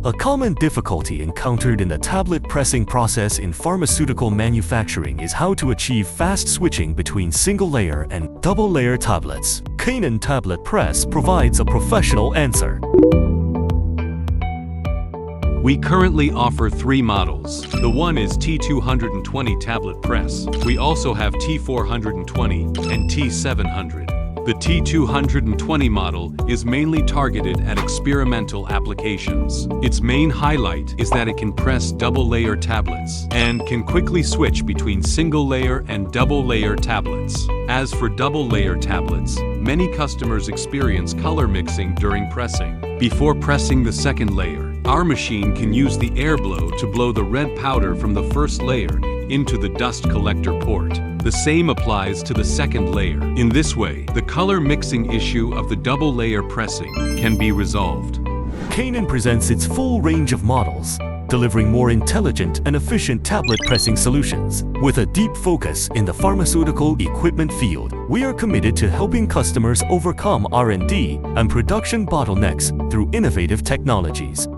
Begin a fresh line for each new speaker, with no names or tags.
A common difficulty encountered in the tablet pressing process in pharmaceutical manufacturing is how to achieve fast switching between single-layer and double-layer tablets. Canaan Tablet Press provides a professional answer.
We currently offer 3 models. The one is T220 tablet press. We also have T420 and T700. The T220 model is mainly targeted at experimental applications. Its main highlight is that it can press double-layer tablets and can quickly switch between single-layer and double-layer tablets. As for double-layer tablets, many customers experience color mixing during pressing. Before pressing the second layer, our machine can use the air blow to blow the red powder from the first layer into the dust collector port. The same applies to the second layer. In this way, the color mixing issue of the double layer pressing can be resolved.
Canaan presents its full range of models, delivering more intelligent and efficient tablet pressing solutions. With a deep focus in the pharmaceutical equipment field, we are committed to helping customers overcome R&D and production bottlenecks through innovative technologies.